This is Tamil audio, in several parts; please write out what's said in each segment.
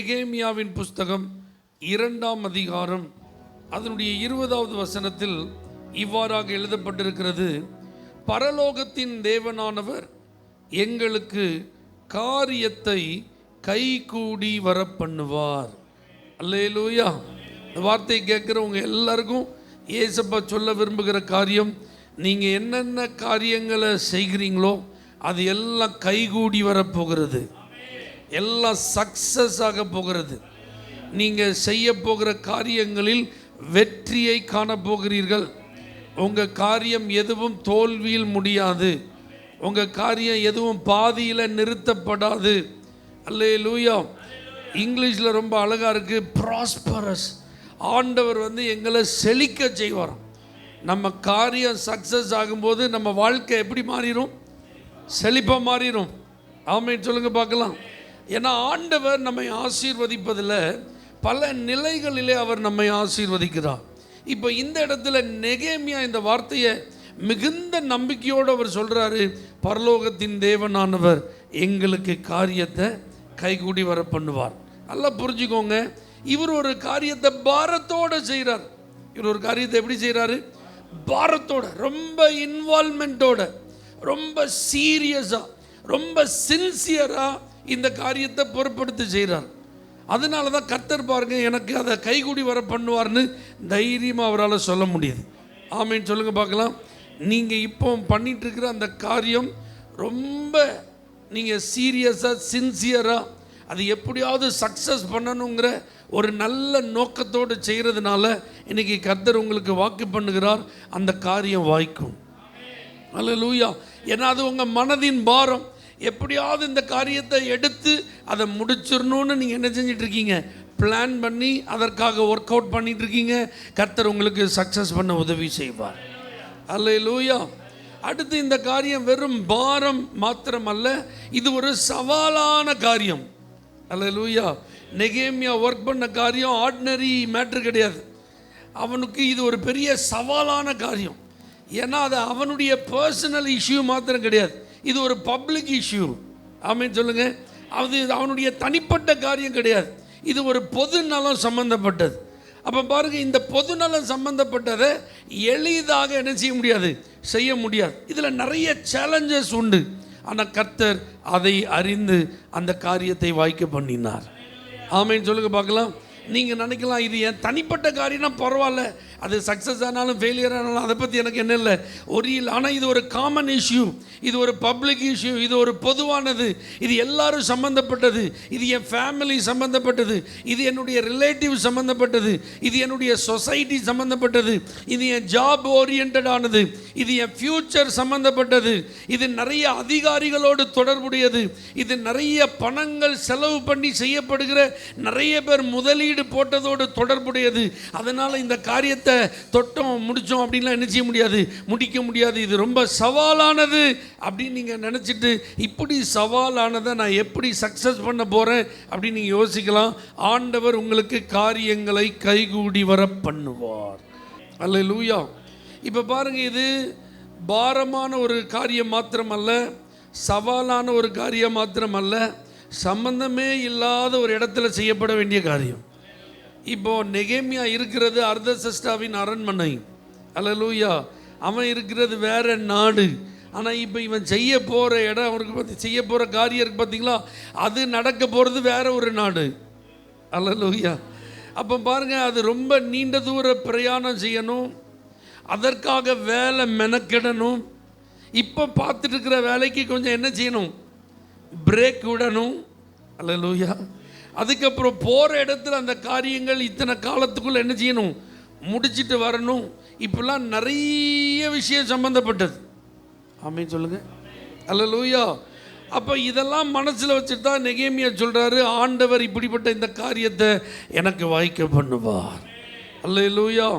நெகேமியாவின் புஸ்தகம் 2ஆம் அதிகாரம் அதனுடைய 20வது வசனத்தில் இவ்வாறாக எழுதப்பட்டிருக்கிறது. பரலோகத்தின் தேவனானவர் எங்களுக்கு காரியத்தை கைகூடி வர பண்ணுவார். அல்லேலூயா. இந்த வார்த்தை கேட்குறவங்க எல்லாருக்கும் ஏசப்பா சொல்ல விரும்புகிற காரியம், நீங்கள் என்னென்ன காரியங்களை செய்கிறீங்களோ அது எல்லாம் கைகூடி வரப்போகிறது, எல்லாம் சக்ஸஸ் ஆக போகிறது. நீங்கள் செய்ய போகிற காரியங்களில் வெற்றியை காணப்போகிறீர்கள். உங்கள் காரியம் எதுவும் தோல்வியில் முடியாது, உங்கள் காரியம் எதுவும் பாதியில் நிறுத்தப்படாது. அல்லேலூயா. இங்கிலீஷில் ரொம்ப அழகாக இருக்குது, ப்ராஸ்பரஸ். ஆண்டவர் எங்களை செழிக்க செய்வார். நம்ம காரியம் சக்ஸஸ் ஆகும்போது நம்ம வாழ்க்கை எப்படி மாறிடும்? செழிப்பாக மாறிடும். ஆமென் சொல்லுங்கள் பார்க்கலாம். ஏன்னா ஆண்டவர் நம்மை ஆசீர்வதிப்பதில் பல நிலைகளிலே அவர் நம்மை ஆசீர்வதிக்கிறார். இப்போ இந்த இடத்துல நெகேமியா இந்த வார்த்தையை மிகுந்த நம்பிக்கையோடு அவர் சொல்கிறாரு, பரலோகத்தின் தேவனானவர் எங்களுக்கு காரியத்தை கைகூடி வர பண்ணுவார். நல்லா புரிஞ்சுக்கோங்க, இவர் ஒரு காரியத்தை பாரத்தோடு செய்கிறார். இவர் ஒரு காரியத்தை எப்படி செய்கிறாரு? பாரத்தோட, ரொம்ப இன்வால்மெண்ட்டோட, ரொம்ப சீரியஸாக, ரொம்ப சின்சியராக இந்த காரியத்தை பொறுப்படுத்தி செய்கிறார். அதனால தான் கர்த்தர் பாருங்க எனக்கு அதை கைகூடி வர பண்ணுவார்னு தைரியமாக அவரால் சொல்ல முடியுது. ஆமேன்னு சொல்லுங்கள் பார்க்கலாம். நீங்கள் இப்போ பண்ணிகிட்டு இருக்கிற அந்த காரியம் ரொம்ப நீங்கள் சீரியஸாக சின்சியராக அது எப்படியாவது சக்ஸஸ் பண்ணணுங்கிற ஒரு நல்ல நோக்கத்தோடு செய்கிறதுனால இன்றைக்கி கர்த்தர் உங்களுக்கு வாக்கு பண்ணுகிறார், அந்த காரியம் வாய்க்கும். அல்லேலூயா. ஏன்னா அது உங்கள் மனதின் பாரம். எப்படியாவது இந்த காரியத்தை எடுத்து அதை முடிச்சிடணும்னு நீங்கள் என்ன செஞ்சிட்ருக்கீங்க? பிளான் பண்ணி அதற்காக ஒர்க் அவுட் பண்ணிகிட்ருக்கீங்க. கர்த்தர் உங்களுக்கு சக்ஸஸ் பண்ண உதவி செய்வார். அல்லேலூயா. அடுத்து இந்த காரியம் வெறும் பாரம் மாத்திரமல்ல, இது ஒரு சவாலான காரியம். அல்லேலூயா. நெகேமியா ஒர்க் பண்ண காரியம் ஆர்டினரி மேட்ரு கிடையாது. அவனுக்கு இது ஒரு பெரிய சவாலான காரியம். ஏன்னா அது அவனுடைய பர்சனல் இஷ்யூ மாத்திரம் கிடையாது, இது ஒரு பப்ளிக் இஷ்யூ. ஆமென் சொல்லுங்கள். அது அவனுடைய தனிப்பட்ட காரியம் கிடையாது, இது ஒரு பொது நலம் சம்பந்தப்பட்டது. அப்போ பாருங்கள், இந்த பொது நலம் சம்பந்தப்பட்டதை எளிதாக என்ன செய்ய முடியாது? செய்ய முடியாது. இதில் நிறைய சேலஞ்சஸ் உண்டு. ஆனால் கர்த்தர் அதை அறிந்து அந்த காரியத்தை வாய்க்க பண்ணினார். ஆமென் சொல்லுங்கள் பார்க்கலாம். நீங்கள் நினைக்கலாம், இது என் தனிப்பட்ட காரியம்னா பரவாயில்ல, அது சக்ஸஸ் ஆனாலும் ஃபெயிலியர் ஆனாலும் அதை பற்றி எனக்கு என்ன இல்லை, ஒரு இல்லை. ஆனால் இது ஒரு காமன் இஷ்யூ, இது ஒரு பப்ளிக் இஷ்யூ, இது ஒரு பொதுவானது, இது எல்லாரும் சம்மந்தப்பட்டது, இது என் ஃபேமிலி சம்மந்தப்பட்டது, இது என்னுடைய ரிலேட்டிவ் சம்மந்தப்பட்டது, இது என்னுடைய சொசைட்டி சம்மந்தப்பட்டது, இது என் ஜாப் ஓரியன்டானது, இது என் ஃப்யூச்சர் சம்மந்தப்பட்டது, இது நிறைய அதிகாரிகளோடு தொடர்புடையது, இது நிறைய பணங்கள் செலவு பண்ணி செய்யப்படுகிற நிறைய பேர் முதலீடு போட்டதோடு தொடர்புடையது. அதனால் இந்த காரியத்தை தொட்டோம் முடித்தோம் அப்படின்லாம் என்ன செய்ய முடியாது, முடிக்க முடியாது. இது ரொம்ப சவாலானது அப்படின்னு நீங்கள் நினச்சிட்டு, இப்படி சவாலானதை நான் எப்படி சக்ஸஸ் பண்ண போகிறேன் அப்படின்னு நீங்கள் யோசிக்கலாம். ஆண்டவர் உங்களுக்கு காரியங்களை கைகூடி வர பண்ணுவார். அல்லேலூயா. இப்போ பாருங்கள், இது பாரமான ஒரு காரியம் மாத்திரமல்ல, சவாலான ஒரு காரியம் மாத்திரமல்ல, சம்பந்தமே இல்லாத ஒரு இடத்துல செய்யப்பட வேண்டிய காரியம். இப்போ நெகேமியா இருக்கிறது அர்தசஷ்டாவின் அரண்மனை. அல்லேலூயா. அவன் இருக்கிறது வேற நாடு. ஆனால் இப்போ இவன் செய்ய போகிற இடம், அவருக்கு செய்ய போகிற காரியம் இருக்கு பார்த்தீங்களா, அது நடக்க போகிறது வேற ஒரு நாடு. அல்லேலூயா. அப்போ பாருங்கள், அது ரொம்ப நீண்ட தூர பிரயாணம் செய்யணும், அதற்காக வேலை மெனக்கிடணும். இப்போ பார்த்துட்டு இருக்கிற வேலைக்கு கொஞ்சம் என்ன செய்யணும்? பிரேக் விடணும். அல்லேலூயா. அதுக்கப்புறம் போகிற இடத்துல அந்த காரியங்கள் இத்தனை காலத்துக்குள்ளே என்ன செய்யணும்? முடிச்சுட்டு வரணும். இப்பெல்லாம் நிறைய விஷயம் சம்மந்தப்பட்டது. ஆமென் சொல்லுங்கள். அல்லேலூயா. அப்போ இதெல்லாம் மனசில் வச்சுட்டு தான் நெகேமியா சொல்கிறாரு, ஆண்டவர் இப்படிப்பட்ட இந்த காரியத்தை எனக்கு வாய்க்க பண்ணுவார். அல்லேலூயா.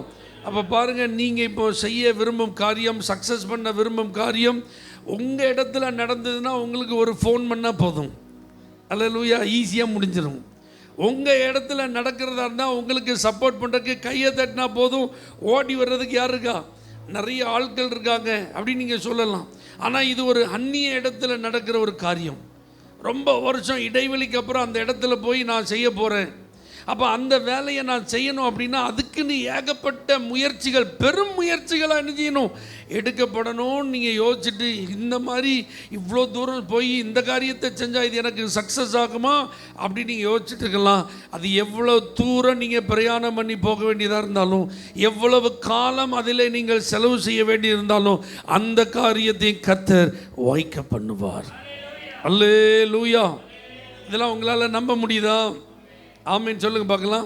அப்போ பாருங்கள், நீங்கள் இப்போ செய்ய விரும்பும் காரியம், சக்ஸஸ் பண்ண விரும்பும் காரியம் உங்கள் இடத்துல நடந்ததுன்னா உங்களுக்கு ஒரு ஃபோன் பண்ணால் போதும். அல்லேலூயா. ஈஸியாக முடிஞ்சிடும். உங்கள் இடத்துல நடக்கிறதா இருந்தால் உங்களுக்கு சப்போர்ட் பண்ணுறதுக்கு கையை தட்டினா போதும், ஓடி வர்றதுக்கு யார் இருக்கா? நிறைய ஆட்கள் இருக்காங்க அப்படின்னு நீங்கள் சொல்லலாம். ஆனால் இது ஒரு அந்நிய இடத்துல நடக்கிற ஒரு காரியம், ரொம்ப வருஷம் இடைவெளிக்கு அப்புறம் அந்த இடத்துல போய் நான் செய்ய போகிறேன். அப்போ அந்த வேலையை நான் செய்யணும் அப்படின்னா அதுக்குன்னு ஏகப்பட்ட முயற்சிகள், பெரும் முயற்சிகளாக என்ன செய்யணும், எடுக்கப்படணும்னு நீங்கள் யோசிச்சுட்டு இந்த மாதிரி இவ்வளோ தூரம் போய் இந்த காரியத்தை செஞ்சால் இது எனக்கு சக்ஸஸ் ஆகுமா அப்படின்னு நீங்கள் யோசிச்சுட்டு இருக்கலாம். அது எவ்வளோ தூரம் நீங்கள் பிரயாணம் பண்ணி போக வேண்டியதாக இருந்தாலும், எவ்வளவு காலம் அதில் நீங்கள் செலவு செய்ய வேண்டியிருந்தாலும் அந்த காரியத்தை கர்த்தர் வாய்க்க பண்ணுவார். அல்லேலூயா. இதெல்லாம் உங்களால் நம்ப முடியுதா? ஆமேன்னு சொல்லுங்க பார்க்கலாம்.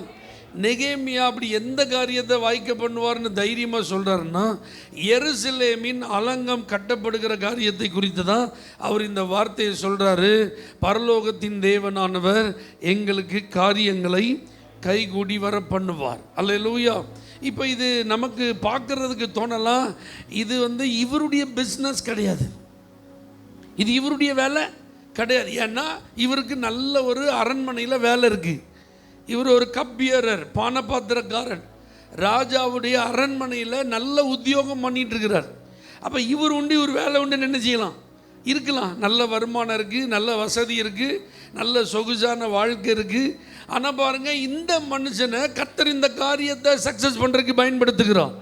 நெகேமியா அப்படி எந்த காரியத்தை வாய்க்க பண்ணுவார்னு தைரியமாக சொல்கிறாருன்னா, எருசலேமின் அலங்கம் கட்டப்படுகிற காரியத்தை குறித்து தான் அவர் இந்த வார்த்தையை சொல்கிறாரு. பரலோகத்தின் தேவனானவர் எங்களுக்கு காரியங்களை கைகூடி வர பண்ணுவார். அல்லேலூயா. இப்போ இது நமக்கு பார்க்குறதுக்கு தோணலாம், இது இவருடைய பிஸ்னஸ் கிடையாது, இது இவருடைய வேலை கிடையாது. ஏன்னா இவருக்கு நல்ல ஒரு அரண்மனையில் வேலை இருக்குது. இவர் ஒரு கப்பியரர், பானபாத்திரக்காரன், ராஜாவுடைய அரண்மனையில் நல்ல உத்தியோகம் பண்ணிட்டு இருக்கிறார். அப்போ இவர் உண்டு, இவர் வேலை உண்டுன்னு என்ன செய்யலாம், இருக்கலாம். நல்ல வருமானம் இருக்குது, நல்ல வசதி இருக்குது, நல்ல சொகுசான வாழ்க்கை இருக்குது. ஆனால் பாருங்கள், இந்த மனுஷனை கர்த்தர் இந்த காரியத்தை சக்ஸஸ் பண்ணுறதுக்கு பயன்படுத்துகிறான்.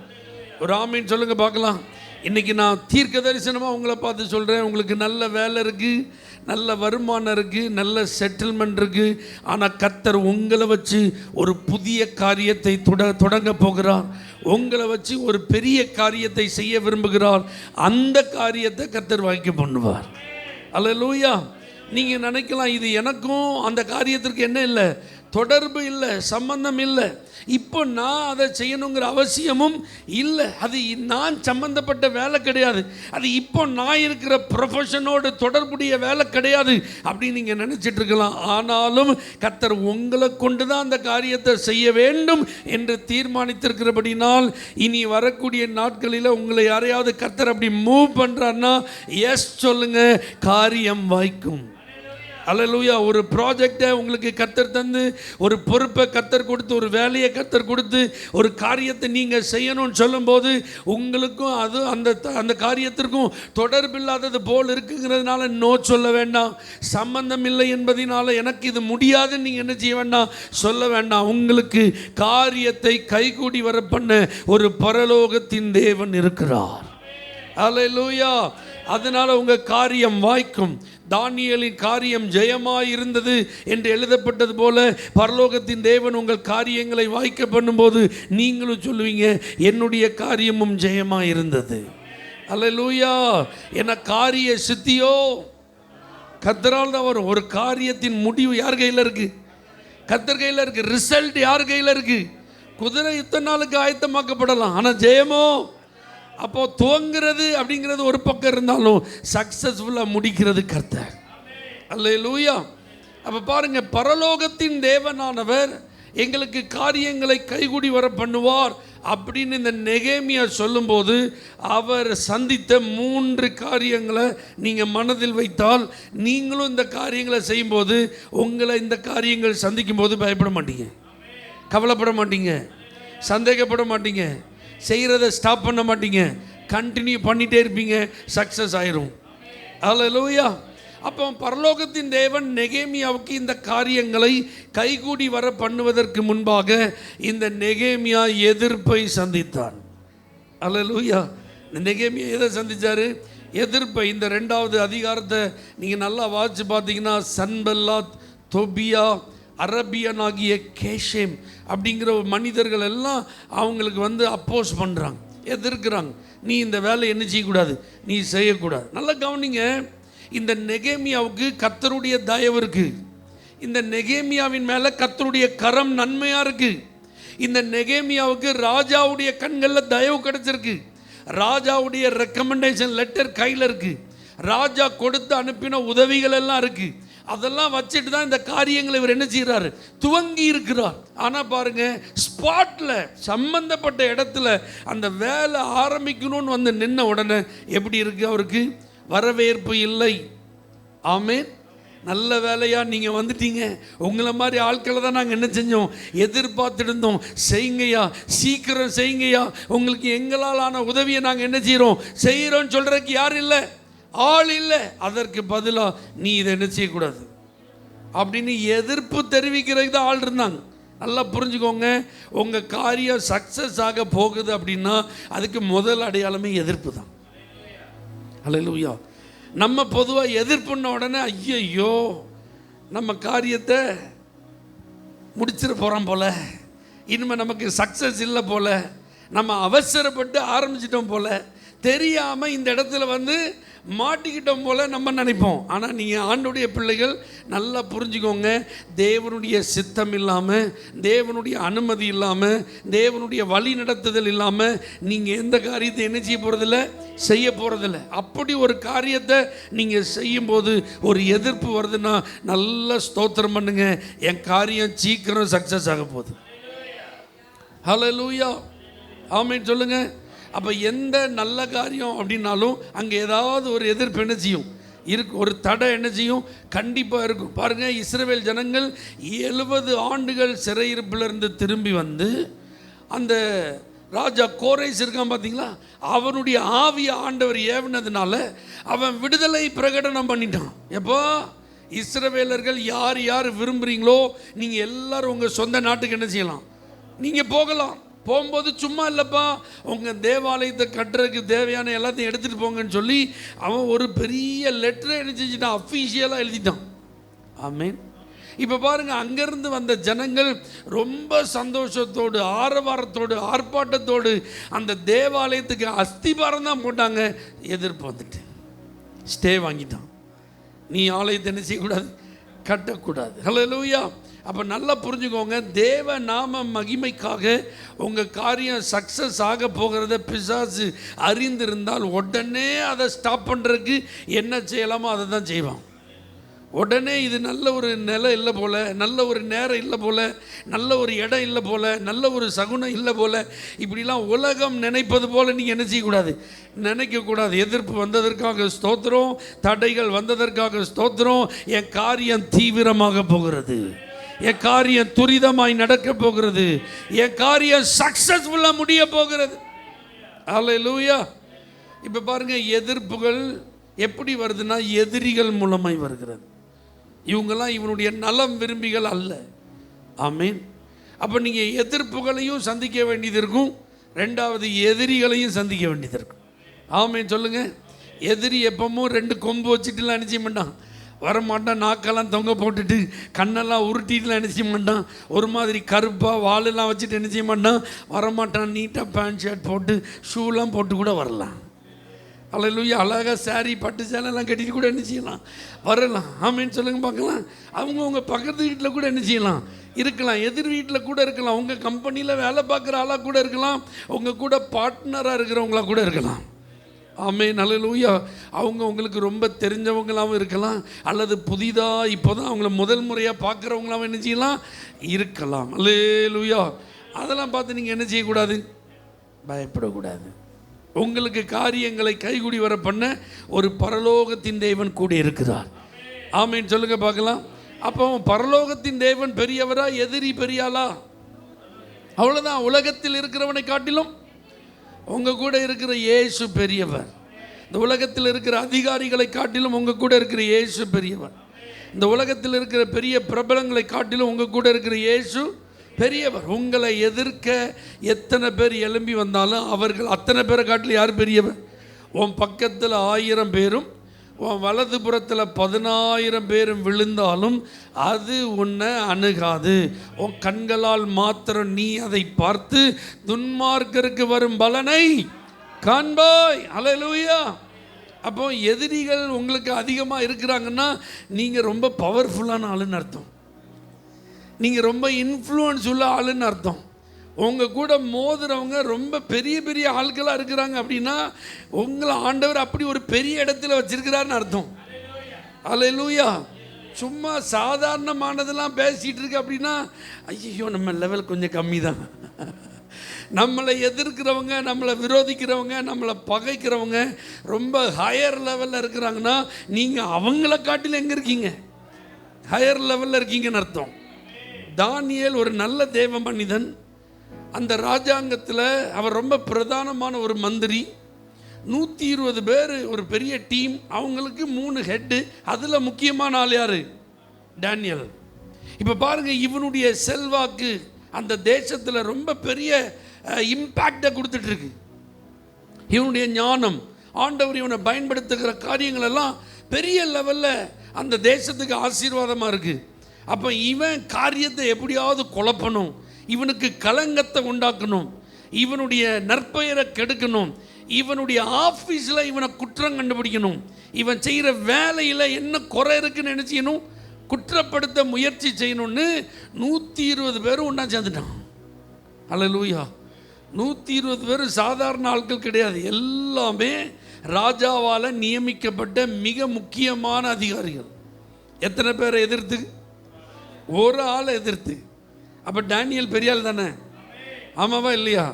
ஒரு ஆமீன் சொல்லுங்கள் பார்க்கலாம். இன்றைக்கி நான் தீர்க்க தரிசனமாக உங்களை பார்த்து சொல்கிறேன், உங்களுக்கு நல்ல வேலை இருக்குது, நல்ல வருமானம் இருக்குது, நல்ல செட்டில்மெண்ட் இருக்குது. ஆனால் கர்த்தர் உங்களை வச்சு ஒரு புதிய காரியத்தை தொடங்க போகிறார். உங்களை வச்சு ஒரு பெரிய காரியத்தை செய்ய விரும்புகிறார். அந்த காரியத்தை கர்த்தர் வாய்க்க பண்ணுவார். அல்லேலூயா. நீங்கள் நினைக்கலாம், இது எனக்கும் அந்த காரியத்திற்கு என்ன இல்லை, தொடர்பு இல்லை, சம்பந்தம் இல்லை, இப்போ நான் அதை செய்யணுங்கிற அவசியமும் இல்லை, அது நான் சம்பந்தப்பட்ட வேலை கிடையாது, அது இப்போ நான் இருக்கிற ப்ரொஃபஷனோடு தொடர்புடைய வேலை கிடையாது அப்படின்னு நீங்கள் நினச்சிட்டு இருக்கலாம். ஆனாலும் கர்த்தர் உங்களை கொண்டு தான் அந்த காரியத்தை செய்ய வேண்டும் என்று தீர்மானித்திருக்கிறபடினால், இனி வரக்கூடிய நாட்களில் உங்களை யாரையாவது கர்த்தர் அப்படி மூவ் பண்ணுறாருன்னா எஸ் சொல்லுங்க, காரியம் வாய்க்கும். அல்லேலூயா. ஒரு ப்ராஜெக்டை உங்களுக்கு கர்த்தர் தந்து, ஒரு பொறுப்பை கர்த்தர் கொடுத்து, ஒரு வேலையை கர்த்தர் கொடுத்து, ஒரு காரியத்தை நீங்கள் செய்யணும்னு சொல்லும்போது உங்களுக்கும் அது அந்த காரியத்திற்கும் தொடர்பில்லாதது போல் இருக்குங்கிறதுனால நோ சொல்ல வேண்டாம். சம்பந்தம் இல்லை என்பதனால எனக்கு இது முடியாதுன்னு நீங்கள் என்ன செய்ய வேண்டாம், சொல்ல வேண்டாம். உங்களுக்கு காரியத்தை கைகூடி வர பண்ண ஒரு பரலோகத்தின் தேவன் இருக்கிறார். அல்லேலூயா. அதனால் உங்கள் காரியம் வாய்க்கும். தானியேலின் காரியம் ஜெயமாய் இருந்தது என்று எழுதப்பட்டது போல பரலோகத்தின் தேவன் உங்கள் காரியங்களை வாய்க்க பண்ணும்போது நீங்களும் சொல்லுவீங்க, என்னுடைய காரியமும் ஜெயமாய் இருந்தது. அல்லேலூயா. என்ன காரிய சித்தியோ கர்த்தரால் தான் வரும். ஒரு காரியத்தின் முடிவு யார் கையில் இருக்கு? கர்த்தர் கையில் இருக்கு. ரிசல்ட் யார் கையில் இருக்கு? குதிரை இத்தனை நாளுக்கு ஆயத்தமாக்கப்படலாம், ஆனால் ஜெயமோ அப்போ துவங்கிறது அப்படிங்கிறது ஒரு பக்கம் இருந்தாலும் சக்சஸ்ஃபுல்லாக முடிக்கிறது கர்த்தர். அல்லேலூயா. அப்போ பாருங்க, பரலோகத்தின் தேவனானவர் எங்களுக்கு காரியங்களை கைகூடி வர பண்ணுவார் அப்படின்னு இந்த நெகேமியா சொல்லும்போது அவர் சந்தித்த 3 காரியங்களை நீங்கள் மனதில் வைத்தால், நீங்களும் இந்த காரியங்களை செய்யும்போது உங்களை இந்த காரியங்கள் சந்திக்கும் போது பயப்பட மாட்டீங்க, கவலைப்பட மாட்டீங்க, சந்தேகப்பட மாட்டீங்க, செய்கிறத ஸ்டாப் பண்ண மாட்டீங்க, கண்டினியூ பண்ணிகிட்டே இருப்பீங்க, சக்ஸஸ் ஆயிரும். அல்லேலூயா. அப்போ பரலோகத்தின் தேவன் நெகேமியாவுக்கு இந்த காரியங்களை கைகூடி வர பண்ணுவதற்கு முன்பாக இந்த நெகேமியா எதிர்ப்பை சந்தித்தான். அல்லேலூயா. நெகேமியா எதை சந்தித்தார்? எதிர்ப்பை. இந்த 2வது அதிகாரத்தை நீங்கள் நல்லா வாசித்து பார்த்தீங்கன்னா, சன்பல்லாத், தொபியா, அரபியனாகிய கேஷேம் அப்படிங்கிற மனிதர்கள் எல்லாம் அவங்களுக்கு அப்போஸ் பண்ணுறாங்க, எதிர்க்கிறாங்க. நீ இந்த வேலை என்ன செய்யக்கூடாது, நீ செய்யக்கூடாது. நல்லா கவனிங்க, இந்த நெகேமியாவுக்கு கர்த்தருடைய தயவு இருக்குது. இந்த நெகேமியாவின் மேலே கர்த்தருடைய கரம் நன்மையாக இருக்குது. இந்த நெகேமியாவுக்கு ராஜாவுடைய கண்களில் தயவு கிடைச்சிருக்கு. ராஜாவுடைய ரெக்கமெண்டேஷன் லெட்டர் கையில் இருக்குது. ராஜா கொடுத்து அனுப்பின உதவிகள் எல்லாம் இருக்குது. அதெல்லாம் வச்சுட்டு தான் இந்த காரியங்களை இவர் என்ன செய்கிறாரு, துவங்கி இருக்கிறார். ஆனால் பாருங்க, ஸ்பாட்டில் சம்பந்தப்பட்ட இடத்துல அந்த வேலை ஆரம்பிக்கணும்னு நின்ன உடனே எப்படி இருக்கு அவருக்கு? வரவேற்பு இல்லை. ஆமென். நல்ல வேலையாக நீங்கள் வந்துட்டீங்க, உங்களை மாதிரி ஆட்களை தான் நாங்கள் என்ன செஞ்சோம், எதிர்பார்த்துட்டு இருந்தோம், செய்யுங்கய்யா, சீக்கிரம் செய்யுங்கய்யா, உங்களுக்கு எங்களால் ஆன உதவியை நாங்கள் என்ன செய்கிறோம்னு சொல்கிறதுக்கு யார் இல்லை, ஆள் இல்லை. அதற்கு பதிலாக நீ இதை என்ன செய்யக்கூடாது, அப்படின்னு எதிர்ப்பு தெரிவிக்கிறதுக்கு தான் ஆள் இருந்தாங்க. நல்லா புரிஞ்சுக்கோங்க, உங்கள் காரியம் சக்ஸஸ் ஆக போகுது அப்படின்னா அதுக்கு முதல் அடையாளமே எதிர்ப்பு தான். அல்லேலூயா. நம்ம பொதுவாக எதிர்ப்புன்ன உடனே ஐயோ நம்ம காரியத்தை முடிச்சிட போகிறோம் போல, இனிமேல் நமக்கு சக்ஸஸ் இல்லை போல, நம்ம அவசரப்பட்டு ஆரம்பிச்சிட்டோம் போல, தெரியாமல் இந்த இடத்துல வந்து மாட்டிக்கிட்டோம் போல நம்ம நினைப்போம். ஆனால் நீங்கள் ஆண்டவருடைய பிள்ளைகள் நல்லா புரிஞ்சுக்கோங்க, தேவனுடைய சித்தம் இல்லாமல், தேவனுடைய அனுமதி இல்லாமல், தேவனுடைய வழி நடத்துதல் இல்லாமல் நீங்கள் எந்த காரியத்தை என்ன செய்ய போகிறதில்ல, செய்ய போகிறதில்ல. அப்படி ஒரு காரியத்தை நீங்கள் செய்யும்போது ஒரு எதிர்ப்பு வருதுன்னா நல்லா ஸ்தோத்திரம் பண்ணுங்க, என் காரியம் சீக்கிரம் சக்ஸஸ் ஆக போகுது. ஹல்லேலூயா, ஆமென் சொல்லுங்க. அப்போ எந்த நல்ல காரியம் அப்படின்னாலும் அங்கே ஏதாவது ஒரு எதிர்ப்பு என்ன செய்யும் இருக்கு, ஒரு தடை என்ன செய்யும், கண்டிப்பாக இருக்கும். பாருங்கள், இஸ்ரவேல் ஜனங்கள் 70 ஆண்டுகள் சிறையிருப்பிலிருந்து திரும்பி வந்து அந்த ராஜா கோரேஸ் இருக்கான் பார்த்தீங்களா, அவனுடைய ஆவிய ஆண்டவர் ஏவினதுனால அவன் விடுதலை பிரகடனம் பண்ணிட்டான். எப்போ இஸ்ரவேலர்கள் யார் யார் விரும்புகிறீங்களோ நீங்கள் எல்லாரும் உங்கள் சொந்த நாட்டுக்கு என்ன செய்யலாம், நீங்கள் போகலாம். போகும்போது சும்மா இல்லைப்பா, உங்கள் தேவாலயத்தை கட்டுறதுக்கு தேவையான எல்லாத்தையும் எடுத்துகிட்டு போங்கன்னு சொல்லி அவன் ஒரு பெரிய லெட்டரை என்ன செஞ்சிட்டான், அஃபீஷியலாக எழுதிட்டான். ஆமேன். இப்போ பாருங்கள், அங்கேருந்து வந்த ஜனங்கள் ரொம்ப சந்தோஷத்தோடு, ஆரவாரத்தோடு, ஆர்ப்பாட்டத்தோடு அந்த தேவாலயத்துக்கு அஸ்திபாரம் தான் போட்டாங்க. எதிர்ப்பு வந்துட்டு ஸ்டே வாங்கிட்டான். நீ ஆலயத்தை என்ன செய்யக்கூடாது, கட்டக்கூடாது. ஹல்லேலூயா. அப்போ நல்லா புரிஞ்சுக்கோங்க, தேவ நாம மகிமைக்காக உங்கள் காரியம் சக்ஸஸ் ஆக போகிறத பிசாசு அறிந்திருந்தால் உடனே அதை ஸ்டாப் பண்ணுறதுக்கு என்ன செய்யலாமோ அதை தான் செய்வான். உடனே இது நல்ல ஒரு நிலம் இல்லை போல், நல்ல ஒரு நேரம் இல்லை போல், நல்ல ஒரு இடம் இல்லை போல், நல்ல ஒரு சகுனம் இல்லை போல், இப்படிலாம் உலகம் நினைப்பது போல் நீங்கள் என்ன செய்யக்கூடாது, நினைக்கக்கூடாது. எதிர்ப்பு வந்ததற்காக ஸ்தோத்திரம், தடைகள் வந்ததற்காக ஸ்தோத்திரம். என் காரியம் தீவிரமாக போகிறது, என் காரியம் துரிதமாய் நடக்க போகிறது, என் காரியம் சக்சஸ்ஃபுல்லாக முடிய போகிறது. அல்லேலூயா. இப்போ பாருங்கள், எதிர்ப்புகள் எப்படி வருதுன்னா எதிரிகள் மூலமாய் வருகிறது. இவங்கெல்லாம் இவனுடைய நலம் விரும்பிகள் அல்ல. ஆமீன். அப்போ நீங்கள் எதிர்ப்புகளையும் சந்திக்க வேண்டியது இருக்கும், ரெண்டாவது எதிரிகளையும் சந்திக்க வேண்டியது இருக்கும். ஆமீன் சொல்லுங்கள். எதிரி எப்பவும் 2 கொம்பு வச்சுட்டுலாம் நினச்சி மாட்டான், வரமாட்டான். நாக்கெல்லாம் தொங்க போட்டுட்டு கண்ணெல்லாம் உருட்டிட்டுலாம் என்ன செய்ய மாட்டான், ஒரு மாதிரி கருப்பாக வாலெல்லாம் வச்சுட்டு என்ன செய்ய மாட்டான், வரமாட்டான். நீட்டாக பேண்ட் ஷர்ட் போட்டு ஷூலாம் போட்டு கூட வரலாம். அல்லேலூயா. அழகாக சாரி பட்டு சேலைலாம் கட்டிட்டு கூட என்ன செய்யலாம், வரலாம். ஆமேன்னு சொல்லுங்க பார்க்கலாம். அவங்க பக்கத்து வீட்டில் கூட என்ன செய்யலாம், இருக்கலாம். எதிர் வீட்டில் கூட இருக்கலாம். உங்கள் கம்பெனியில் வேலை பார்க்குற ஆளாக கூட இருக்கலாம், உங்கள் கூட பார்ட்னராக இருக்கிறவங்களாக கூட இருக்கலாம். ஆமேன். அல்லேலூயா. அவங்க உங்களுக்கு ரொம்ப தெரிஞ்சவங்களாகவும் இருக்கலாம், அல்லது புதிதாக இப்போ தான் அவங்கள முதல் முறையாக பார்க்குறவங்களாகவும் என்ன செய்யலாம், இருக்கலாம். அல்லேலூயா. அதெல்லாம் பார்த்து நீங்கள் என்ன செய்யக்கூடாது, பயப்படக்கூடாது. உங்களுக்கு காரியங்களை கைகூடி வர பண்ண ஒரு பரலோகத்தின் தேவன் கூட இருக்கிறார். ஆமேன் சொல்லுங்க பார்க்கலாம். அப்போ பரலோகத்தின் தேவன் பெரியவரா, எதிரி பெரியாளா? அவ்வளோதான். உலகத்தில் இருக்கிறவனை காட்டிலும் உங்கள் கூட இருக்கிற இயேசு பெரியவர். இந்த உலகத்தில் இருக்கிற அதிகாரிகளை காட்டிலும் உங்கள் கூட இருக்கிற இயேசு பெரியவர். இந்த உலகத்தில் இருக்கிற பெரிய பிரபலங்களை காட்டிலும் உங்கள் கூட இருக்கிற இயேசு பெரியவர். உங்களை எதிர்க்க எத்தனை பேர் எழும்பி வந்தாலும் அவர்கள் அத்தனை பேரை காட்டிலும் யார் பெரியவர்? உன் பக்கத்தில் 1000 பேரும் உன் வலது புறத்தில் 10,000 பேரும் விழுந்தாலும் அது உன்னை அணுகாது. உன் கண்களால் மாத்திரம் நீ அதை பார்த்து துன்மார்க்கருக்கு வரும் பலனை காண்பாய். அல்லேலூயா. அப்போ எதிரிகள் உங்களுக்கு அதிகமாக இருக்கிறாங்கன்னா நீங்கள் ரொம்ப பவர்ஃபுல்லான ஆளுன்னு அர்த்தம், நீங்கள் ரொம்ப இன்ஃப்ளூயன்ஸ் உள்ள ஆளுன்னு அர்த்தம். உங்கள் கூட மோதுறவங்க ரொம்ப பெரிய பெரிய ஆட்களாக இருக்கிறாங்க அப்படின்னா உங்களை ஆண்டவர் அப்படி ஒரு பெரிய இடத்துல வச்சிருக்கிறாருன்னு அர்த்தம். அல்லேலூயா. சும்மா சாதாரணமானதெல்லாம் பேசிகிட்டு இருக்கு அப்படின்னா ஐயோ நம்ம லெவல் கொஞ்சம் கம்மி தான். நம்மளை எதிர்க்கிறவங்க, நம்மளை விரோதிக்கிறவங்க, நம்மளை பகைக்கிறவங்க ரொம்ப ஹையர் லெவலில் இருக்கிறாங்கன்னா நீங்கள் அவங்கள காட்டில் எங்கே இருக்கீங்க, ஹையர் லெவலில் இருக்கீங்கன்னு அர்த்தம். தானியேல் ஒரு நல்ல தேவ மனிதன். அந்த ராஜாங்கத்தில் அவர் ரொம்ப பிரதானமான ஒரு மந்திரி. 120 பேர் ஒரு பெரிய டீம், அவங்களுக்கு 3 ஹெட்டு. அதில் முக்கியமான ஆள் யார்? டேனியல். இப்போ பாருங்க, இவனுடைய செல்வாக்கு அந்த தேசத்தில் ரொம்ப பெரிய இம்பேக்டை கொடுத்துட்டு இருக்கு. இவனுடைய ஞானம், ஆண்டவர் இவனை பயன்படுத்துகிற காரியங்கள் எல்லாம் பெரிய லெவலில் அந்த தேசத்துக்கு ஆசீர்வாதமாக இருக்குது. அப்போ இவன் காரியத்தை எப்படியாவது குழப்பணும், இவனுக்கு களங்கத்தை உண்டாக்கணும், இவனுடைய நற்பெயரை கெடுக்கணும், இவனுடைய ஆஃபீஸில் இவனை குற்றம் கண்டுபிடிக்கணும், இவன் செய்கிற வேலையில் என்ன குறை இருக்குன்னு நினச்சிக்கணும், குற்றப்படுத்த முயற்சி செய்யணும்னு 120 பேரும் ஒன்றா சேர்ந்துட்டான். அல்லேலூயா. 120 பேர் சாதாரண ஆட்கள் கிடையாது, எல்லாமே ராஜாவால் நியமிக்கப்பட்ட மிக முக்கியமான அதிகாரிகள். எத்தனை பேரை எதிர்த்து? ஒரு ஆளை எதிர்த்து. அப்போ டேனியல் பெரிய ஆள் தானே, ஆமாவா இல்லையா?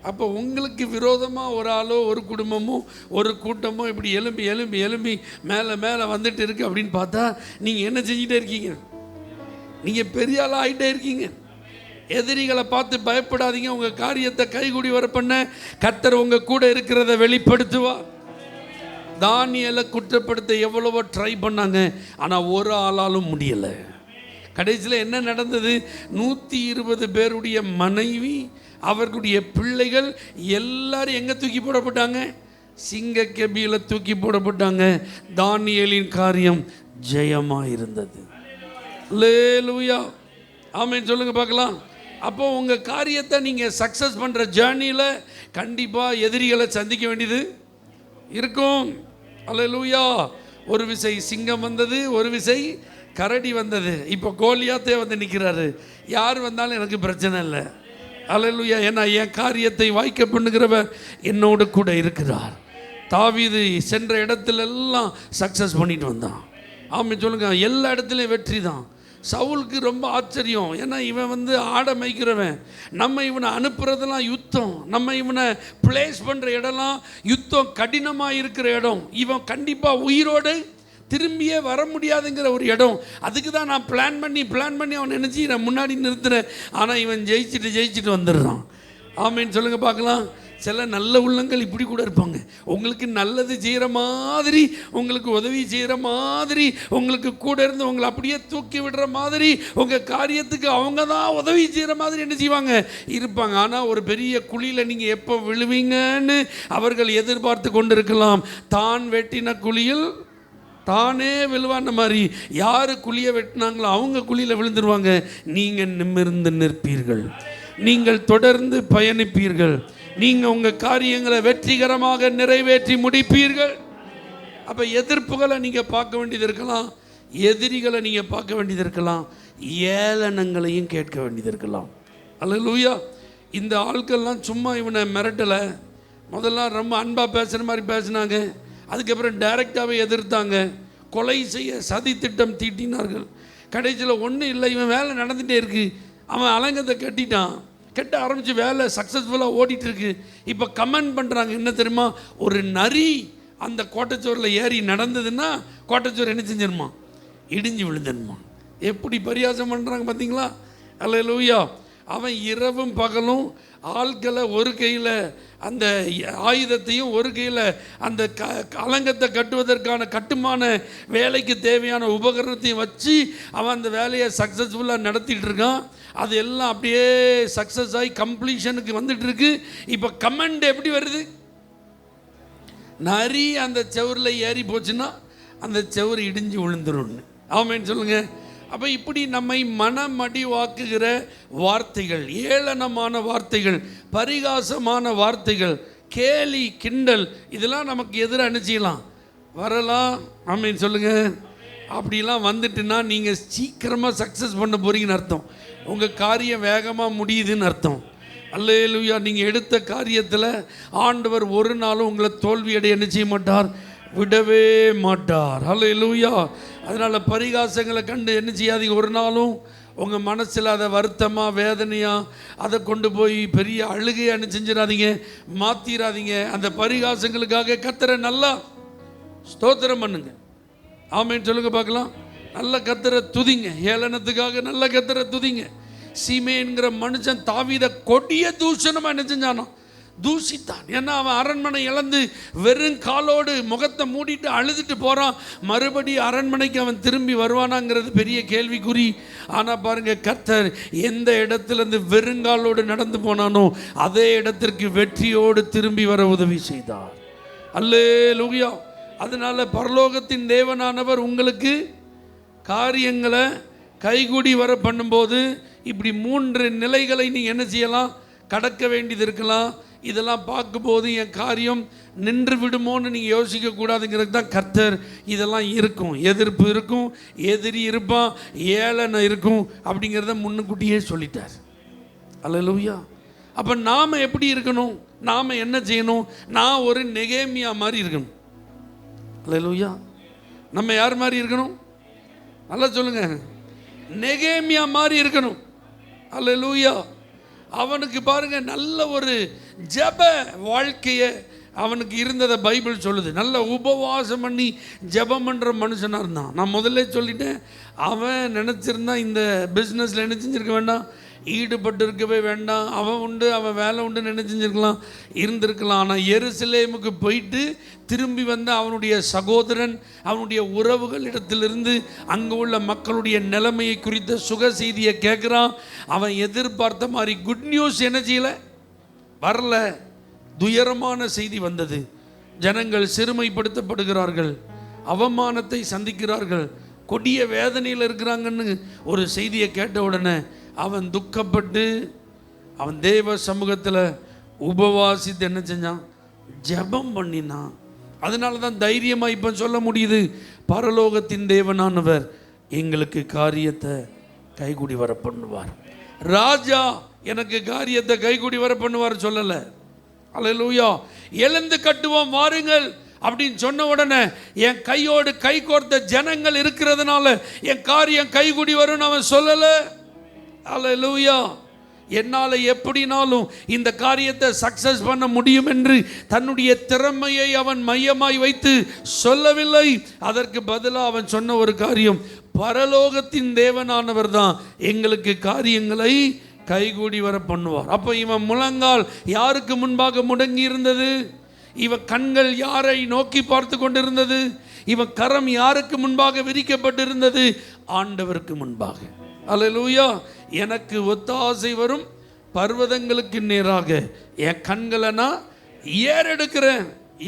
அப்போ உங்களுக்கு விரோதமாக ஒரு ஆளோ ஒரு குடும்பமோ ஒரு கூட்டமோ இப்படி எலும்பி எலும்பி எலும்பி மேலே மேலே வந்துட்டு இருக்கு அப்படின்னு பார்த்தா நீங்கள் என்ன செஞ்சுட்டே இருக்கீங்க? நீங்கள் பெரிய ஆளாக ஆகிட்டே இருக்கீங்க. எதிரிகளை பார்த்து பயப்படாதீங்க. உங்கள் காரியத்தை கைகூடி வர பண்ண கர்த்தர் உங்கள் கூட இருக்கிறத வெளிப்படுத்துவார். தானியேலை குற்றப்படுத்த எவ்வளவோ ட்ரை பண்ணாங்க, ஆனால் ஒரு ஆளாலும் முடியலை. கடைசியில் என்ன நடந்தது? 120 பேருடைய மனைவி, அவர்களுடைய பிள்ளைகள் எல்லாரும் எங்கே தூக்கி போடப்பட்டாங்க? சிங்க கெபியில் தூக்கி போடப்பட்டாங்க. தானியேலின் காரியம் ஜெயமாக இருந்தது. அல்லேலூயா, ஆமென் சொல்லுங்க பார்க்கலாம். அப்போ உங்கள் காரியத்தை நீங்கள் சக்ஸஸ் பண்ணுற ஜேர்னியில் கண்டிப்பாக எதிரிகளை சந்திக்க வேண்டியது இருக்கும். அல்லேலூயா. ஒரு விசை சிங்கம் வந்தது, ஒரு விசை கரடி வந்தது. இப்போ கோலியாத்தே வந்து நிற்கிறாரு. யார் வந்தாலும் எனக்கு பிரச்சனை இல்லை. அல்லேலூயா. ஏன்னா என் காரியத்தை வாய்க்க பண்ணுகிறவர் என்னோடு கூட இருக்கிறார். தாவீது சென்ற இடத்துலெல்லாம் சக்ஸஸ் பண்ணிட்டு வந்தான். ஆமாம் சொல்லுங்க, எல்லா இடத்துலையும் வெற்றி தான். சவுலுக்கு ரொம்ப ஆச்சரியம், ஏன்னா இவன் வந்து ஆடை மேய்க்கிறவன். நம்ம இவனை அனுப்புறதெல்லாம் யுத்தம், நம்ம இவனை பிளேஸ் பண்ணுற இடம்லாம் யுத்தம், கடினமாக இருக்கிற இடம். இவன் கண்டிப்பாக உயிரோடு திரும்பியே வர முடியாதுங்கிற ஒரு இடம். அதுக்கு தான் நான் பிளான் பண்ணி அவன் நினச்சி நான் முன்னாடி நிறுத்துறேன். ஆனால் இவன் ஜெயிச்சுட்டு வந்துடுறான். ஆமேன்னு சொல்லுங்கள் பார்க்கலாம். சில நல்ல உள்ளங்கள் இப்படி கூட இருப்பாங்க. உங்களுக்கு நல்லது செய்கிற மாதிரி, உங்களுக்கு உதவி செய்கிற மாதிரி, உங்களுக்கு கூட இருந்து உங்களை அப்படியே தூக்கி விடுற மாதிரி, உங்கள் காரியத்துக்கு அவங்க தான் உதவி செய்கிற மாதிரி என்ன செய்வாங்க இருப்பாங்க. ஆனால் ஒரு பெரிய குழியில் நீங்கள் எப்போ விழுவீங்கன்னு அவர்கள் எதிர்பார்த்து கொண்டு இருக்கலாம். தான் வெட்டின குழியில் தானே விழுவான மாதிரி யார் குழியை வெட்டினாங்களோ அவங்க குழியில் விழுந்துருவாங்க. நீங்கள் நிமிர்ந்து நிற்பீர்கள், நீங்கள் தொடர்ந்து பயணிப்பீர்கள், நீங்கள் உங்கள் காரியங்களை வெற்றிகரமாக நிறைவேற்றி முடிப்பீர்கள். அப்போ எதிர்ப்புகளை நீங்கள் பார்க்க வேண்டியது இருக்கலாம், எதிரிகளை நீங்கள் பார்க்க வேண்டியது இருக்கலாம், ஏளனங்களையும் கேட்க வேண்டியது இருக்கலாம். அல்லேலூயா. இந்த ஆட்கள்லாம் சும்மா இவனை மிரட்டலை. முதல்ல ரொம்ப அன்பாக பேசுகிற மாதிரி பேசினாங்க, அதுக்கப்புறம் டைரெக்டாகவே எதிர்த்தாங்க, கொலை செய்ய சதி திட்டம் தீட்டினார்கள். கடைசியில் ஒன்றும் இல்லை, இவன் வேலை நடந்துகிட்டே இருக்குது, அவன் அலங்கத்தை கட்ட ஆரம்பித்து வேலை சக்ஸஸ்ஃபுல்லாக ஓடிட்டுருக்கு. இப்போ கமெண்ட் பண்ணுறாங்க, என்ன தெரியுமா? ஒரு நரி அந்த கோட்டைச்சோரில் ஏறி நடந்ததுன்னா கோட்டைச்சோறு என்ன செஞ்சிருமா? இடிஞ்சு விழுந்துருமா. எப்படி பரியாசம் பண்ணுறாங்க பார்த்தீங்களா? அல்லேலூயா. அவன் இரவும் பகலும் ஆட்களை ஒரு கையில் அந்த ஆயுதத்தையும் ஒரு கையில் அந்த அலங்கத்தை கட்டுவதற்கான கட்டுமான வேலைக்கு தேவையான உபகரணத்தையும் வச்சு அவன் அந்த வேலையை சக்ஸஸ்ஃபுல்லாக நடத்திட்டு இருக்கான். அது எல்லாம் அப்படியே சக்ஸஸ் ஆகி கம்ப்ளீஷனுக்கு வந்துட்டு இருக்கு. இப்போ கமெண்ட் எப்படி வருது? நரி அந்த செவரில் ஏறி போச்சுன்னா அந்த செவரு இடிஞ்சு விழுந்துரும்னு. ஆமேன்னு சொல்லுங்கள். அப்போ இப்படி நம்மை மனமடிவாக்குகிற வார்த்தைகள், ஏளனமான வார்த்தைகள், பரிகாசமான வார்த்தைகள், கேலி கிண்டல், இதெல்லாம் நமக்கு எதிராக நினச்சிக்கலாம் வரலாம். ஆமேன்னு சொல்லுங்கள். அப்படிலாம் வந்துட்டுன்னா நீங்கள் சீக்கிரமாக சக்ஸஸ் பண்ண போகிறீங்கன்னு அர்த்தம். உங்கள் காரியம் வேகமாக முடியுதுன்னு அர்த்தம். அல்லேலூயா. நீங்கள் எடுத்த காரியத்தில் ஆண்டவர் ஒரு நாளும் உங்களை தோல்வியடைய என்ன செய்ய மாட்டார், விடவே மாட்டார். அல்லேலூயா. அதனால் பரிகாசங்களை கண்டு என்ன செய்யாதீங்க. ஒரு நாளும் உங்கள் மனசில் அதை வருத்தமாக வேதனையாக அதை கொண்டு போய் பெரிய அழுகையை என்ன செஞ்சிடாதீங்க, மாற்றிடாதீங்க. அந்த பரிகாசங்களுக்காக கர்த்தரை நல்லா ஸ்தோத்திரம் பண்ணுங்க. ஆமேன்னு சொல்லுங்க பார்க்கலாம். நல்ல கர்த்தரை துதிங்க. ஏளனத்துக்காக நல்ல கர்த்தரை துதிங்க. சீமேன்கிற மனுஷன் தாவீதை கொடிய தூஷணமாக என்ன செஞ்சானோ, தூசித்தான். ஏன்னா அவன் அரண்மனை இழந்து வெறும் காலோடு முகத்தை மூடிட்டு அழுதுட்டு போகிறான். மறுபடி அரண்மனைக்கு அவன் திரும்பி வருவானாங்கிறது பெரிய கேள்விக்குறி. ஆனால் பாருங்க, கர்த்தர் எந்த இடத்துலேருந்து வெறுங்காலோடு நடந்து போனானோ அதே இடத்திற்கு வெற்றியோடு திரும்பி வர உதவி செய்தார். அல்லேலூயா. அதனால பரலோகத்தின் தேவனானவர் உங்களுக்கு காரியங்களை கைகூடி வர பண்ணும்போது இப்படி 3 நிலைகளை நீங்கள் என்ன செய்யலாம், கடக்க வேண்டியது இருக்கலாம். இதெல்லாம் பார்க்கும்போது என் காரியம் நின்று விடுமோன்னு நீங்கள் யோசிக்கக்கூடாதுங்கிறது தான் கர்த்தர் இதெல்லாம் இருக்கும். எதிர்ப்பு இருக்கும், எதிரி இருப்பான், ஏளனை இருக்கும், அப்படிங்கிறத முன்னுக்கூட்டியே சொல்லிட்டார். அல்லேலூயா. அப்போ நாம் எப்படி இருக்கணும், நாம் என்ன செய்யணும்? நான் ஒரு நெகேமியா மாதிரி இருக்கணும். அல்லேலூயா. நம்ம யார் மாதிரி இருக்கணும்? நல்லா சொல்லுங்க. நெகேமியா மாதிரி இருக்கணும். அல்லேலூயா. அவனுக்கு பாருங்க நல்ல ஒரு ஜெப வாழ்க்கையை அவனுக்கு இருந்ததை பைபிள் சொல்லுது. நல்ல உபவாசம் பண்ணி ஜெபம் பண்ணுற மனுஷனாக இருந்தான். நான் முதல்ல சொல்லிட்டேன், அவன் நினச்சிருந்தான் இந்த பிஸ்னஸில் என்ன செஞ்சுருக்க வேண்டாம், ஈடுபட்டு இருக்கவே வேண்டாம், அவன் உண்டு அவன் வேலை உண்டு நினைச்சிருக்கலாம், இருந்திருக்கலாம். ஆனால் எருசலேமுக்கு போயிட்டு திரும்பி வந்த அவனுடைய சகோதரன், அவனுடைய உறவுகள் இடத்திலிருந்து அங்கே உள்ள மக்களுடைய நிலைமையை குறித்த சுக செய்தியை கேட்குறான். அவன் எதிர்பார்த்த மாதிரி குட் நியூஸ் என்ன செய்யலை, வரல. துயரமான செய்தி வந்தது. ஜனங்கள் சிறுமைப்படுத்தப்படுகிறார்கள், அவமானத்தை சந்திக்கிறார்கள், கொடிய வேதனையில் இருக்கிறாங்கன்னு ஒரு செய்தியை கேட்ட உடனே அவன் துக்கப்பட்டு அவன் தேவ சமூகத்தில் உபவாசித்து என்ன செஞ்சான், ஜெபம் பண்ணினான். அதனால தான் தைரியமாக இப்போ சொல்ல முடியுது, பரலோகத்தின் தேவனானவர் எங்களுக்கு காரியத்தை கைகூடி வர பண்ணுவார். ராஜா எனக்கு காரியத்தை கைகூடி வர பண்ணுவார் சொல்லலை. அல்லேலூயா. எழுந்து கட்டுவோம் வாருங்கள் அப்படின்னு சொன்ன உடனே என் கையோடு கை கோர்த்த ஜனங்கள் இருக்கிறதுனால என் காரியம் கைகூடி வரும்னு அவன் சொல்லலை. அல்லேலூயா. என்னால் எப்படினாலும் இந்த காரியத்தை சக்சஸ் பண்ண முடியும் என்று தன்னுடைய திறமையை அவன் மையமாய் வைத்து சொல்லவில்லை. அதற்கு பதிலாக அவன் சொன்ன ஒரு காரியம், பரலோகத்தின் தேவனானவர் தான் எங்களுக்கு காரியங்களை கைகூடி வர பண்ணுவார். அப்போ இவன் முழங்கால் யாருக்கு முன்பாக முடங்கி இருந்தது, இவன் கண்கள் யாரை நோக்கி பார்த்து கொண்டிருந்தது, இவன் கரம் யாருக்கு முன்பாக விரிக்கப்பட்டிருந்தது, ஆண்டவருக்கு முன்பாக. அல்லேலூயா. எனக்கு ஒத்தாசை வரும் பர்வதங்களுக்கு நேராக என் கண்களை நான் ஏறெடுக்கிறேன்.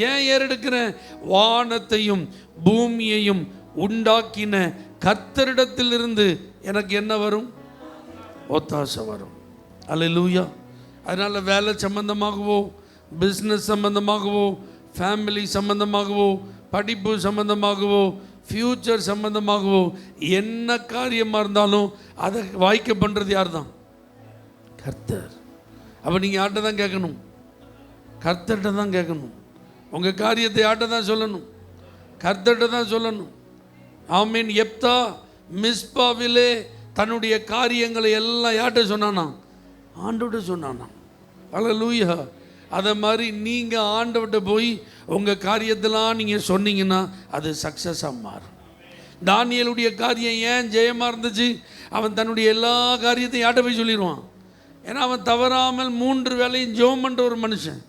ஏன் ஏறெடுக்கிறேன்? வானத்தையும் பூமியையும் உண்டாக்கின கர்த்தரிடத்திலிருந்து எனக்கு என்ன வரும், ஒத்தாசை வரும். அல்லேலூயா. அதனால் வேலை சம்பந்தமாகவோ, பிஸ்னஸ் சம்பந்தமாகவோ, ஃபேமிலி சம்பந்தமாகவோ, படிப்பு சம்பந்தமாகவோ, ஃப்யூச்சர் சம்பந்தமாகவோ, என்ன காரியமாக இருந்தாலும் அதை வாய்க்க பண்ணுறது யார் தான்? கர்த்தர். அப்போ நீங்கள் யார்கிட்ட தான் கேட்கணும்? கர்த்தர்கிட்ட தான் கேட்கணும். உங்கள் காரியத்தை யார்கிட்ட தான் சொல்லணும்? கர்த்தர்கிட்ட தான் சொல்லணும். ஆமீன். எப்தா மிஸ்பாவிலே தன்னுடைய காரியங்களை எல்லாம் யார்கிட்ட சொன்னானா? ஆண்டவர்கிட்ட சொன்னானா. அல்லேலூயா. அதை மாதிரி நீங்கள் ஆண்டவர்கிட்ட போய் உங்கள் காரியத்தெல்லாம் நீங்கள் சொன்னீங்கன்னா அது சக்ஸஸாக மாறும். தானியேலுடைய காரியம் ஏன் ஜெயமாக இருந்துச்சு? அவன் தன்னுடைய எல்லா காரியத்தையும் யார்கிட்ட போய் சொல்லிடுவான். ஏன்னா அவன் தவறாமல் 3 வேளையும் ஜெபம் பண்ணுற ஒரு மனுஷன்.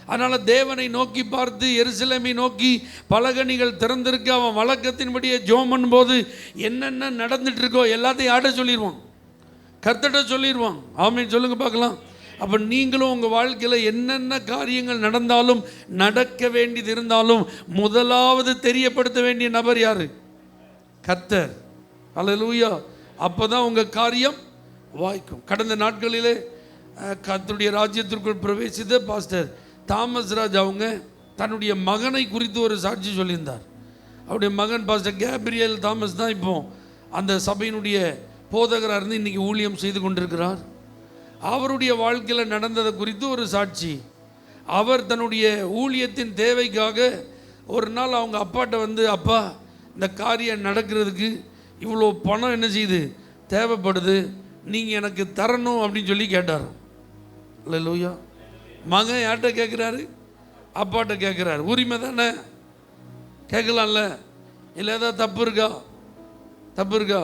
அதனால் தேவனை நோக்கி பார்த்து எருசலேமை நோக்கி பலகணிகள் திறந்திருக்கு. அவன் வழக்கத்தின்படியே ஜெபம் பண்ணும்போது என்னென்ன நடந்துட்டு இருக்கோ எல்லாத்தையும் யார்கிட்ட சொல்லிடுவான்? கர்த்தர்கிட்ட சொல்லிடுவான். ஆமென் சொல்லுங்க பார்க்கலாம். அப்போ நீங்களும் உங்கள் வாழ்க்கையில் என்னென்ன காரியங்கள் நடந்தாலும், நடக்க வேண்டியது இருந்தாலும், முதலாவது தெரியப்படுத்த வேண்டிய நபர் யார்? கர்த்தர். அல்லேலூயா. அப்போ தான் உங்கள் காரியம் வாய்க்கும். கடந்த நாட்களிலே கர்த்தருடைய ராஜ்யத்திற்குள் பிரவேசித்த பாஸ்டர் தாமஸ் ராஜ் அவங்க தன்னுடைய மகனை குறித்து ஒரு சாட்சி சொல்லியிருந்தார். அவருடைய மகன் பாஸ்டர் கேப்ரியல் தாமஸ் தான் இப்போ அந்த சபையினுடைய போதகராக இருந்து இன்றைக்கி ஊழியம் செய்து கொண்டிருக்கிறார். அவருடைய வாழ்க்கையில் நடந்ததை குறித்து ஒரு சாட்சி. அவர் தன்னுடைய ஊழியத்தின் தேவைக்காக ஒரு நாள் அவங்க அப்பாட்ட வந்து, அப்பா இந்த காரியம் நடக்கிறதுக்கு இவ்வளோ பணம் என்ன செய்யுது, தேவைப்படுது, நீங்கள் எனக்கு தரணும் அப்படின்னு சொல்லி கேட்டார். அல்லேலூயா. மகன் யார்கிட்ட கேட்குறாரு? அப்பாட்ட கேட்குறாரு. உரிமை தானே, கேட்கலாம்ல. இல்லை ஏதாவது தப்பு இருக்கா? தப்பு இருக்கா?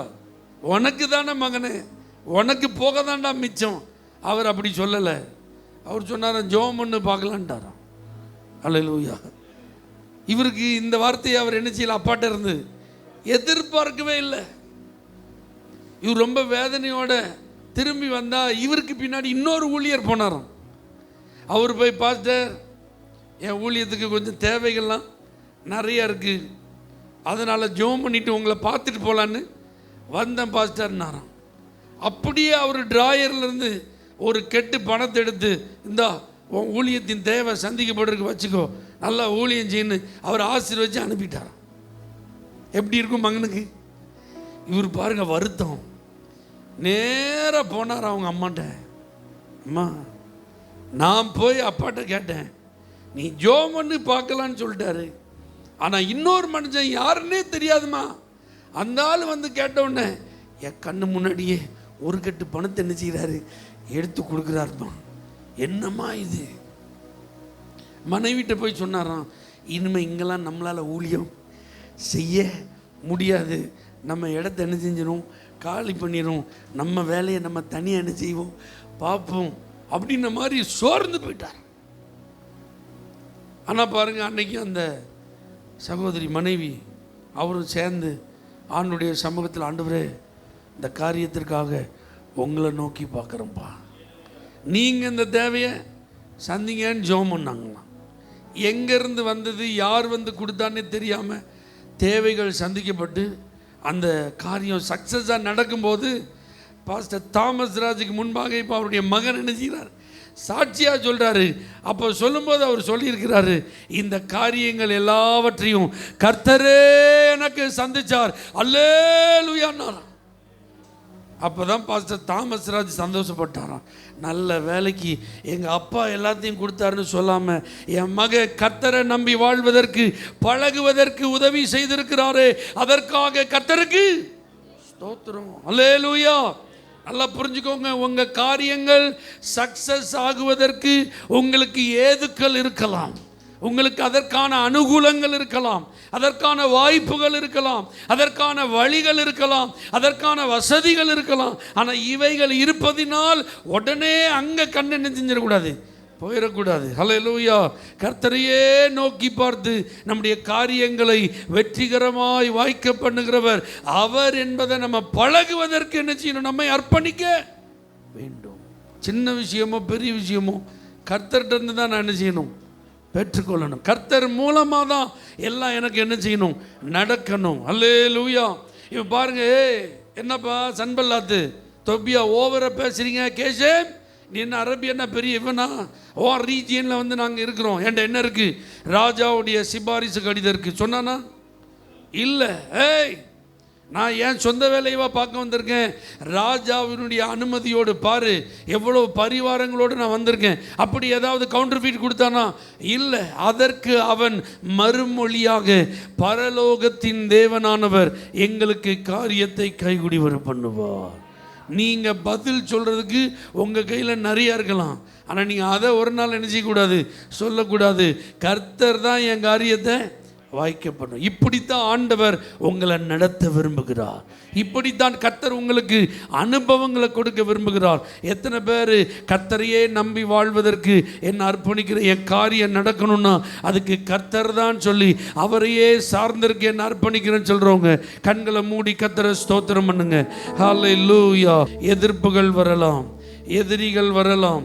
உனக்கு தானே மகனே, உனக்கு போக தான்டா மிச்சம். அவர் அப்படி சொல்லலை. அவர் சொன்னாராம் ஜெபம் பண்ணு பார்க்கலான்ட்டாராம். அல்லேலூயா. இவருக்கு இந்த வார்த்தையை அவர் என்ன செய்யல, அப்பாட்ட இருந்து எதிர்பார்க்கவே இல்லை. இவர் ரொம்ப வேதனையோட திரும்பி வந்தா இவருக்கு பின்னாடி இன்னொரு ஊழியர் போனாராம். அவர் போய் பாஸ்டர், என் ஊழியத்துக்கு கொஞ்சம் தேவைகள்லாம் நிறைய இருக்கு, அதனால் ஜெபம் பண்ணிட்டு உங்களை பார்த்துட்டு போகலான்னு வந்தேன் பாஸ்டர்னாராம். அப்படியே அவர் டிராயர்லேருந்து ஒரு கெட்டு பணத்தை எடுத்து, இந்தா உன் ஊழியத்தின் தேவை சந்திக்கப்படுறதுக்கு வச்சுக்கோ, நல்லா ஊழியம் செய்யணும் அவர் ஆசீர்வதிச்சு அனுப்பிட்டாராம். எப்படி இருக்கும் மகனுக்கு? இவர் பாருங்க வருத்தம். நேராக போனார் அவங்க அம்மாட்ட. அம்மா, நான் போய் அப்பாட்ட கேட்டேன், நீ ஜெபம் பண்ணி பார்க்கலான்னு சொல்லிட்டாரு, ஆனால் இன்னொரு மனுஷன் யாருன்னே தெரியாதுமா, அந்த ஆள் வந்து கேட்டவுடனே என் கண்ணு முன்னாடியே ஒரு கட்டு பணத்தை என்ன செய்கிறாரு, எடுத்து கொடுக்குறாருமா. என்னம்மா இது? மனைவிட்ட போய் சொன்னாராம், இனிமேல் இங்கெல்லாம் நம்மளால் ஊழியம் செய்ய முடியாது, நம்ம இடத்த என்ன செஞ்சிடும், காலி பண்ணிடும், நம்ம வேலையை நம்ம தனியாக என்ன செய்வோம் பார்ப்போம் அப்படின்ன மாதிரி சோர்ந்து போயிட்டார். ஆனால் பாருங்க, அன்னைக்கு அந்த சகோதரி மனைவி அவரும் சேர்ந்து ஆண்டுடைய சமூகத்தில், ஆண்டவரே இந்த காரியத்திற்காக உங்களை நோக்கி பார்க்குறோம்ப்பா, நீங்கள் இந்த தேவையை சந்திங்கன்னு ஜெபம் பண்ணாங்களாம். எங்கேருந்து வந்தது, யார் வந்து கொடுத்தானே தெரியாமல் தேவைகள் சந்திக்கப்பட்டு அந்த காரியம் சக்ஸஸாக நடக்கும்போது பாஸ்டர் தாமஸ் ராஜுக்கு முன்பாக இப்போ அவருடைய மகன் என்ன செய்கிறார், சாட்சியாக சொல்கிறாரு. அப்போ சொல்லும்போது அவர் சொல்லியிருக்கிறாரு, இந்த காரியங்கள் எல்லாவற்றையும் கர்த்தரே எனக்கு சந்திச்சார், அல்லேலூயான்னாராம். அப்போ தான் பாஸ்டர் தாமஸ் ராஜ் சந்தோஷப்பட்டாராம். நல்ல வேலைக்கு எங்கள் அப்பா எல்லாத்தையும் கொடுத்தாருன்னு சொல்லாமல் என் மக கர்த்தரை நம்பி வாழ்வதற்கு பழகுவதற்கு உதவி செய்திருக்கிறாரே, அதற்காக கர்த்தருக்கு ஸ்தோத்திரம், அல்லேலூயா. நல்லா புரிஞ்சுக்கோங்க, உங்கள் காரியங்கள் சக்சஸ் ஆகுவதற்கு உங்களுக்கு ஏதுக்கள் இருக்கலாம், உங்களுக்கு அதற்கான அனுகூலங்கள் இருக்கலாம், அதற்கான வாய்ப்புகள் இருக்கலாம், அதற்கான வழிகள் இருக்கலாம், அதற்கான வசதிகள் இருக்கலாம். ஆனால் இவைகள் இருப்பதினால் உடனே அங்கே கண்ணை நெஞ்சிடக்கூடாது, போயிடக்கூடாது. ஹல்லேலூயா. கர்த்தரையே நோக்கி பார்த்து நம்முடைய காரியங்களை வெற்றிகரமாய் வாய்க்க பண்ணுகிறவர் அவர் என்பதை நம்ம பழகுவதற்கு என்ன செய்யணும், நம்மை அர்ப்பணிக்க வேண்டும். சின்ன விஷயமோ பெரிய விஷயமோ கர்த்தர்கிட்ட இருந்து தான் நான் என்ன செய்யணும், பெற்றுக்கொள்ளணும். கர்த்தர் மூலமாக தான் எல்லாம் எனக்கு என்ன செய்யணும், நடக்கணும். அல்லேலூயா. இப்போ பாருங்க, என்னப்பா சன்பல்லாத்து தொப்பியா ஓவரா பேசுறீங்க, கேஷம் நீ என்ன அரபியன்னா பெரிய இவனா, ஓ ரீஜியனில் வந்து நாங்கள் இருக்கிறோம், என்கிட்ட என்ன இருக்குது, ராஜாவுடைய சிபாரிசு கடிதம் இருக்குது சொன்னானா? இல்லை. ஏய், நான் ஏன் சொந்த வேலையவா பார்க்க வந்திருக்கேன், ராஜாவினுடைய அனுமதியோடு பாரு எவ்வளோ பரிவாரங்களோடு நான் வந்திருக்கேன். அப்படி ஏதாவது கவுண்டர்ஃபீட் கொடுத்தானா? இல்லை. அதற்கு அவன் மறுமொழியாக பரலோகத்தின் தேவனானவர் எங்களுக்கு காரியத்தை கைகுடி வர பண்ணுவார். நீங்கள் பதில் சொல்கிறதுக்கு உங்கள் கையில் நிறையா இருக்கலாம், ஆனால் நீங்கள் அதை ஒரு நாள் என்ன செய்யக்கூடாது, சொல்லக்கூடாது. கர்த்தர் தான் என் காரியத்தை வாய்க்கப்படும். இப்படித்தான் ஆண்டவர் உங்களை நடத்த விரும்புகிறார். இப்படித்தான் கர்த்தர் உங்களுக்கு அனுபவங்களை கொடுக்க விரும்புகிறார். எத்தனை பேர் கர்த்தரையே நம்பி வாழ்வதற்கு என்ன அர்ப்பணிக்கிற, என் காரியம் நடக்கணும்னா அதுக்கு கர்த்தர் தான் சொல்லி அவரையே சார்ந்திருக்க என்ன அர்ப்பணிக்கிறேன்னு சொல்கிறவங்க கண்களை மூடி கர்த்தரை ஸ்தோத்திரம் பண்ணுங்க. ஹல்லேலூயா. எதிர்ப்புகள் வரலாம், எதிரிகள் வரலாம்,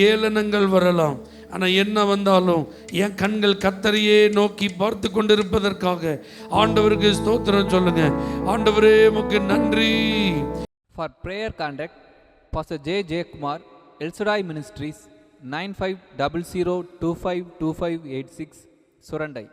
ஏளனங்கள் வரலாம், ஆனால் என்ன வந்தாலும் என் கண்கள் கர்த்தரையே நோக்கி பார்த்து கொண்டிருப்பதற்காக ஆண்டவருக்கு ஸ்தோத்திரம் சொல்லுங்க. ஆண்டவரே உமக்கு நன்றி. For prayer contact, Pastor J. Kumar, El Shaddai Ministries, 9500252586, Surandai.